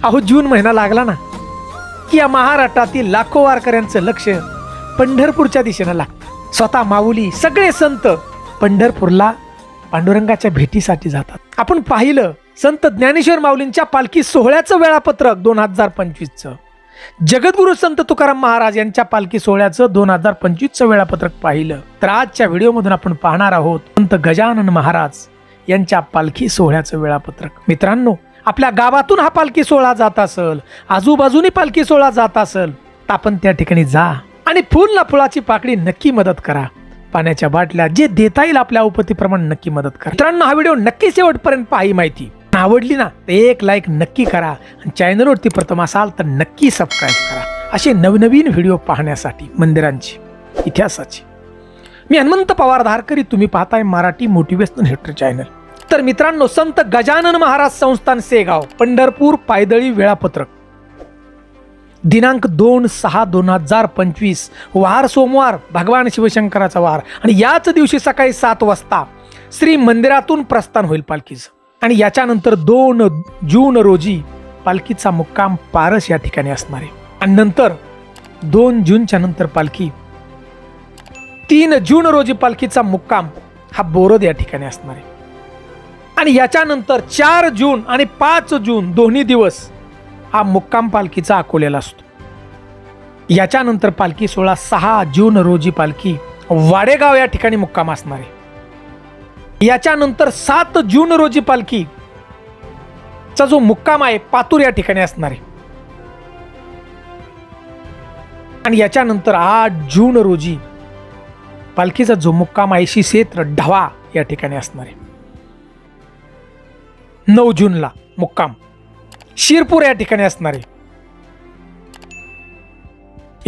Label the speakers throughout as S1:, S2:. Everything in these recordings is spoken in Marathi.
S1: अहो जून महिना लागला ना की या महाराष्ट्रातील लाखो वारकऱ्यांचं लक्ष पंढरपूरच्या दिशेनं लागतं। स्वतः माऊली सगळे संत पंढरपूरला पांडुरंगाच्या भेटीसाठी जातात। आपण पाहिलं संत ज्ञानेश्वर माऊलींच्या पालखी सोहळ्याचं वेळापत्रक 2025चं, जगद्गुरु संत तुकाराम महाराज यांच्या पालखी सोहळ्याचं 2025चं वेळापत्रक पाहिलं। तर आजच्या व्हिडिओमधून आपण पाहणार आहोत संत गजानन महाराज यांच्या पालखी सोहळ्याचं वेळापत्रक। मित्रांनो, आपल्या गावातून हा पालखी सोहळा जात असेल, आजूबाजूनी पालखी सोहळा जात असेल तर आपण त्या ठिकाणी जा आणि फुल ना फुलाची पाकळी नक्की मदत करा। पाण्याच्या बाटल्या जे देता येईल आपल्या उपतीप्रमाणे नक्की मदत करा। मित्रांनो, हा व्हिडिओ नक्की शेवटपर्यंत पहा। ही माहिती आवडली ना तर एक लाईक नक्की करा आणि चॅनलवरती प्रथम असाल तर नक्की सबस्क्राईब करा असे नवनवीन व्हिडिओ पाहण्यासाठी मंदिरांची इतिहासाची। मी हनुमंत पवार धारकरी, तुम्ही पाहताय मराठी मोटिवेशनल हेटर चॅनल। तर मित्रांनो, संत गजानन महाराज संस्थान सेगाव पंढरपूर पायदळी वेळापत्रक दिनांक 2/6/2025 वार सोमवार, भगवान शिवशंकराचा वार आणि याच दिवशी सकाळी 7 वाजता श्री मंदिरातून प्रस्थान होईल पालखीचं। आणि याच्यानंतर 2 जून रोजी पालखीचा मुक्काम पारस या ठिकाणी असणार आहे। आणि नंतर 2 जूनच्या नंतर पालखी 3 जून रोजी पालखीचा मुक्काम हा बोरद या ठिकाणी असणार आहे। आणि याच्यानंतर 4 जून आणि 5 जून दोन्ही दिवस हा मुक्काम पालखीचा अकोल्याला असतो। याच्यानंतर पालखी सोहळा 6 जून रोजी पालखी वाडेगाव या ठिकाणी मुक्काम असणार आहे। याच्यानंतर 7 जून रोजी पालखीचा जो मुक्काम आहे पातूर या ठिकाणी असणार आहे। आणि याच्यानंतर 8 जून रोजी पालखीचा जो मुक्काम आहे श्री क्षेत्र ढवा या ठिकाणी असणार आहे। 9 जूनला मुक्काम शिरपूर या ठिकाणी असणार आहे।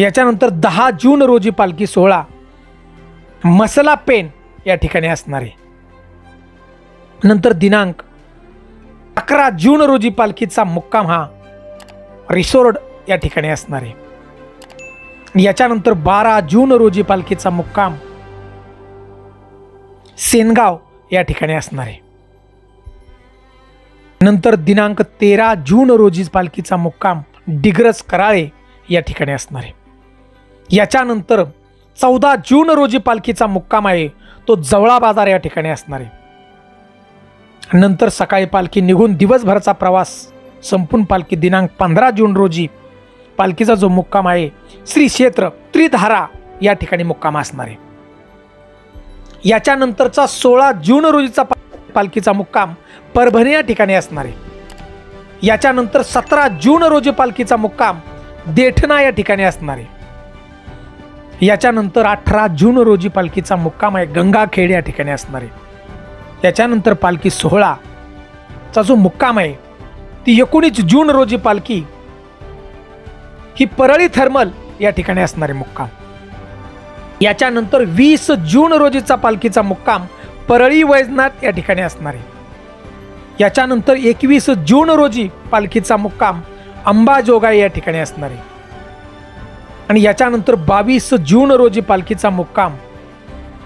S1: याच्यानंतर 10 जून रोजी पालखी सोहळा मसला पेन या ठिकाणी असणार आहे। नंतर दिनांक 11 जून रोजी पालखीचा मुक्काम हा रिसोर्ट या ठिकाणी असणार आहे। याच्यानंतर 12 जून रोजी पालखीचा मुक्काम सेनगाव या ठिकाणी असणार आहे। नंतर दिनांक 13 जून रोजी पालखीचा मुक्काम डिग्रस कराळे या ठिकाणी असणार आहे। याच्यानंतर 14 जून रोजी पालखीचा मुक्काम आहे तो जवळा बाजार या ठिकाणी असणार आहे। नंतर सकाळी पालखी निघून दिवसभराचा प्रवास संपून पालखी दिनांक 15 जून रोजी पालखीचा जो मुक्काम आहे श्री क्षेत्र त्रिधारा या ठिकाणी मुक्काम असणार आहे। याच्यानंतरचा 16 जून रोजीचा पालखीचा मुक्काम परभणी या ठिकाणी असणार आहे। याच्यानंतर 17 जून रोजी पालखीचा मुक्काम देठणा या ठिकाणी असणार आहे। याच्यानंतर 18 जून रोजी पालखीचा मुक्काम आहे गंगाखेड या ठिकाणी असणार आहे। याच्यानंतर पालखी सोहळाचा जो मुक्काम आहे ती 19 जून रोजी पालखी ही परळी थर्मल या ठिकाणी असणारे मुक्काम। याच्यानंतर 20 जून रोजीचा पालखीचा मुक्काम परळी वैजनाथ या ठिकाणी असणार आहे। याच्यानंतर 21 जून रोजी पालखीचा मुक्काम अंबाजोगाई या ठिकाणी असणार आहे। आणि याच्यानंतर 22 जून रोजी पालखीचा मुक्काम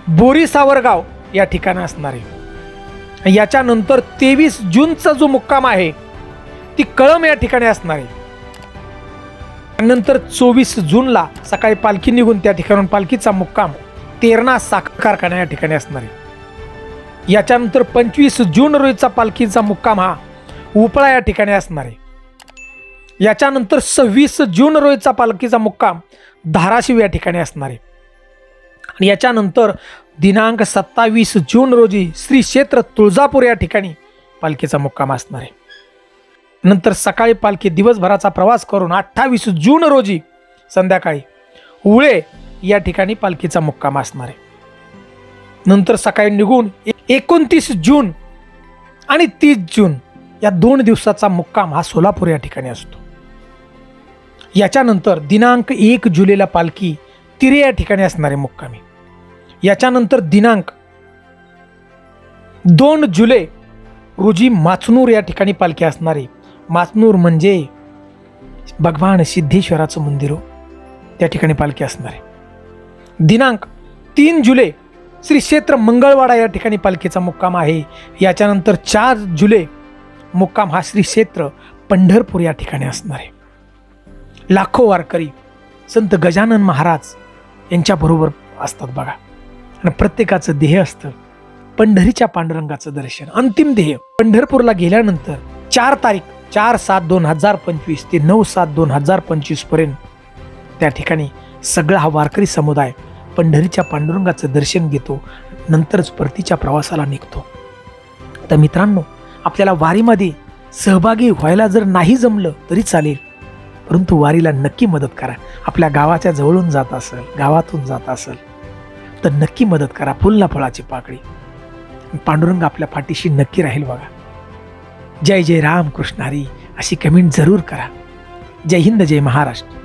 S1: बोरी सावरगाव या ठिकाणी असणार आहे। याच्यानंतर 23 जूनचा जो मुक्काम आहे ती कळम या ठिकाणी असणार आहे। नंतर 24 जूनला सकाळी पालखी निघून त्या ठिकाणून पालखीचा मुक्काम तेरणा साखर कारखाना या ठिकाणी असणार आहे। याच्यानंतर 25 जून रोजीचा पालखीचा मुक्काम हा उपळा या ठिकाणी असणार आहे। याच्यानंतर 26 जून रोजीचा पालखीचा मुक्काम धाराशिव या ठिकाणी असणार आहे। आणि याच्यानंतर दिनांक 27 जून रोजी श्री क्षेत्र तुळजापूर या ठिकाणी पालखीचा मुक्काम असणार आहे। नंतर सकाळी पालखी दिवसभराचा प्रवास करून 28 जून रोजी संध्याकाळी उळे या ठिकाणी पालखीचा मुक्काम असणार आहे। नंतर सकाळी निघून 29 जून आणि 30 जून या 2 दिवसाचा मुक्काम हा सोलापूर या ठिकाणी असतो। याच्यानंतर दिनांक 1 जुलैला पालखी तिरे या ठिकाणी असणारे मुक्कामी। याच्यानंतर दिनांक 2 जुलै रोजी माचनूर या ठिकाणी पालखी असणारी। माचनूर म्हणजे भगवान सिद्धेश्वराचं मंदिर हो, त्या ठिकाणी पालखी असणार आहे। दिनांक 3 जुलै श्री क्षेत्र मंगळवाडा या ठिकाणी पालखीचा मुक्काम आहे। याच्यानंतर 4 जुलै मुक्काम हा श्री क्षेत्र पंढरपूर या ठिकाणी असणार आहे. लाखो वारकरी संत गजानन महाराज यांच्याबरोबर असतात बघा. आणि प्रत्येकाचं ध्येय असतं पंढरीच्या पांडुरंगाचं दर्शन. अंतिम ध्येय पंढरपूरला गेल्यानंतर 4 तारीख 4/7/2025 ते 9/7/2025 पर्यंत त्या ठिकाणी सगळा हा वारकरी समुदाय पंढरीच्या पांडुरंगाचं दर्शन घेतो. नंतरच परतीच्या प्रवासाला निघतो. तर मित्रांनो, आपल्याला वारीमध्ये सहभागी व्हायला जर नाही जमलं तरी चालेल, परंतु वारीला नक्की मदत करा. आपल्या गावाच्या जवळून जात असेल, गावातून जात असेल तर नक्की मदत करा. फुल ना फळाची पाकळी. पांडुरंग आपल्या पाठीशी नक्की राहील बघा. जय जय राम कृष्ण हरी अशी कमेंट जरूर करा. जय हिंद, जय महाराष्ट्र.